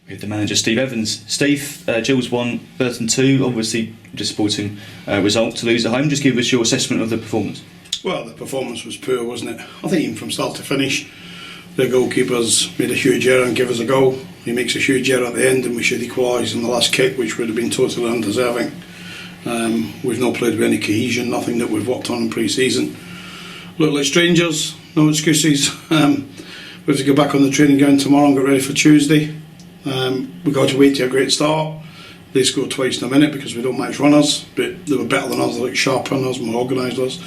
With the manager Steve Evans. Steve, Gills 1, Burton 2, obviously disappointing result to lose at home. Just give us your assessment of the performance. Well, the performance was poor, wasn't it? I think even from start to finish, the goalkeeper's made a huge error and give us a goal. He makes a huge error at the end and we should equalise in the last kick, which would have been totally undeserving. We've not played with any cohesion, nothing that we've worked on in pre-season. Look like strangers, no excuses. We have to go back on the training ground tomorrow and get ready for Tuesday. We've got to wait to a great start. They scored twice in a minute because we don't match runners, but they were better than us, they look sharp runners, more organised us.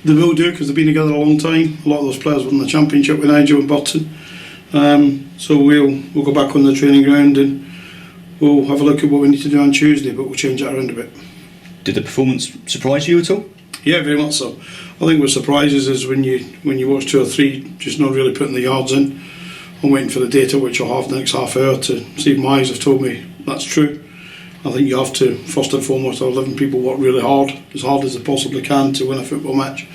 They will do because they've been together a long time. A lot of those players were in the Championship with Nigel and Burton. So we'll go back on the training ground and we'll have a look at what we need to do on Tuesday, but we'll change that around a bit. Did the performance surprise you at all? Yeah, very much so. I think what surprises is when you watch 2 or 3 just not really putting the yards in. I'm waiting for the data, which I'll have the next half hour, to see if my eyes have told me that's true. I think you have to, first and foremost, 11 people work really hard as they possibly can to win a football match.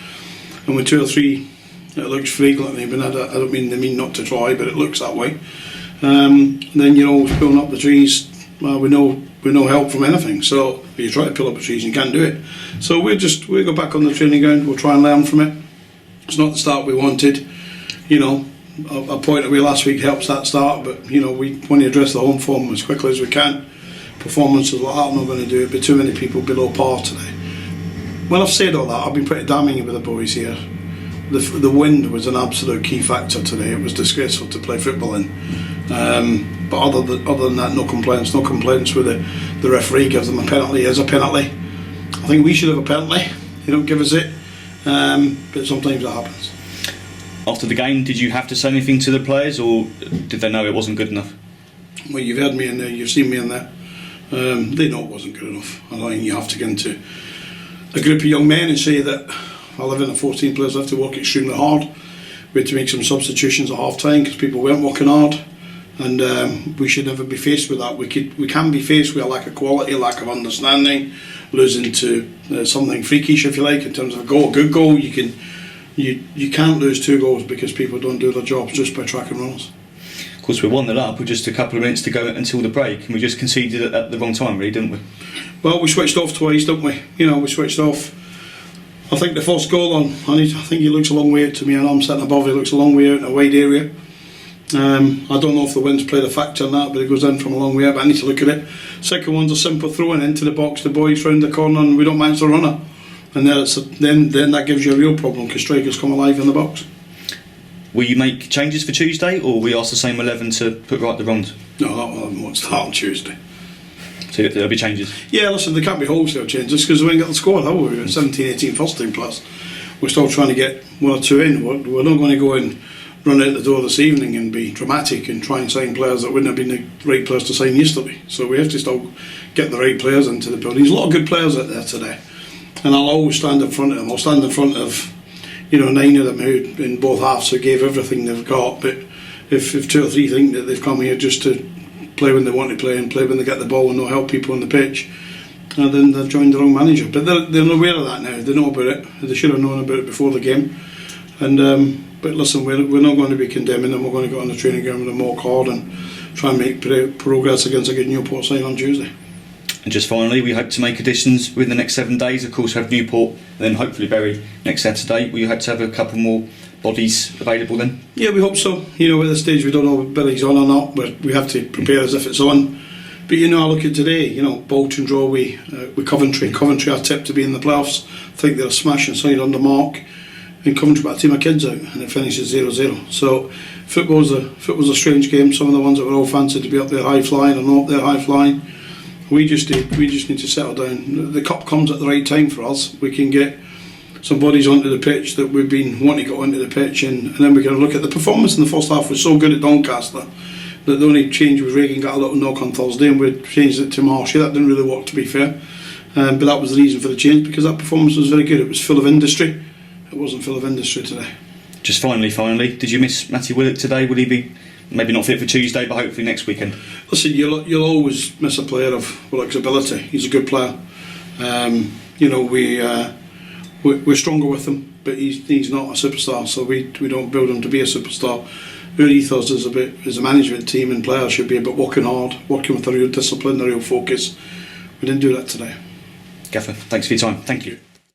And with 2 or 3, it looks frequently, but I don't mean they mean not to try, but it looks that way. Then you're always pulling up the trees. Well, we know help from anything. So if you try to pull up the trees, you can't do it. So we'll go back on the training ground. We'll try and learn from it. It's not the start we wanted. A point away last week helps that start, but we want to address the home form as quickly as we can. Performances like that are not going to do it, but too many people below par today. When I've said all that, I've been pretty damning with the boys here. The wind was an absolute key factor today. It was disgraceful to play football in. But other than that, no complaints. No complaints with the referee gives them a penalty as a penalty. I think we should have a penalty. They don't give us it, but sometimes it happens. After the game, did you have to say anything to the players, or did they know it wasn't good enough? Well, you've heard me in there, you've seen me in there. They know it wasn't good enough. I think you have to get into a group of young men and say that 11 or 14 players have to work extremely hard. We had to make some substitutions at half time because people weren't working hard, and we should never be faced with that. We can be faced with a lack of quality, a lack of understanding, losing to something freakish, if you like, in terms of a goal, a good goal. You can't lose 2 goals because people don't do their jobs just by tracking runners. Of course, we 1-0 up with just a couple of minutes to go until the break, and we just conceded it at the wrong time, really, didn't we? Well, we switched off twice, didn't we? We switched off. I think the first goal I think he looks a long way out to me, and I'm sitting above, he looks a long way out in a wide area. I don't know if the wind's played a factor in that, but it goes in from a long way out, but I need to look at it. Second one's a simple throw-in into the box, the boys round the corner, and we don't manage the runner. And then that gives you a real problem because strikers come alive in the box. Will you make changes for Tuesday, or will we ask the same 11 to put right the wrongs? No, that won't start on Tuesday. So there'll be changes? Yeah, listen, there can't be wholesale changes because we ain't got the squad, have we? We've got 17, 18 first team plus. We're still trying to get 1 or 2 in. We're not going to go and run out the door this evening and be dramatic and try and sign players that wouldn't have been the right players to sign yesterday. So we have to still get the right players into the building. There's a lot of good players out there today. And I'll always stand in front of them. I'll stand in front of 9 of them who in both halves who gave everything they've got. But if 2 or 3 think that they've come here just to play when they want to play and play when they get the ball and not help people on the pitch, then they've joined the wrong manager. But they're aware of that now. They know about it. They should have known about it before the game. And but listen, we're not going to be condemning them. We're going to go on the training ground with them, work hard and try and make progress against a good Newport side on Tuesday. And just finally, we hope to make additions within the next 7 days. Of course, we have Newport and then hopefully Bury next Saturday. We hope to have a couple more bodies available then? Yeah, we hope so. At this stage we don't know if Billy's on or not, but we have to prepare as if it's on. But I look at today, Bolton draw with Coventry. Coventry are tipped to be in the playoffs. I think they're a smashing side on the mark. And Coventry got a team of kids out and it finishes 0-0. So football's a strange game. Some of the ones that were all fancied to be up there high flying are not up there high flying. We just need to settle down. The cup comes at the right time for us. We can get some bodies onto the pitch that we've been wanting to get onto the pitch, and then we can look at the performance in the first half. Was so good at Doncaster that the only change was Reagan got a little knock on Thursday and we changed it to Marshy. That didn't really work, to be fair, but that was the reason for the change, because that performance was very good. It was full of industry. It wasn't full of industry today. Just finally, did you miss Matty Willett today? Will he be maybe not fit for Tuesday, but hopefully next weekend? Listen, you'll always miss a player of Willock's ability. He's a good player. We're stronger with him, but he's not a superstar, so we don't build him to be a superstar. our ethos as a management team and players should be about working hard, working with a real discipline, a real focus. We didn't do that today. Gaffer, thanks for your time. Thank you.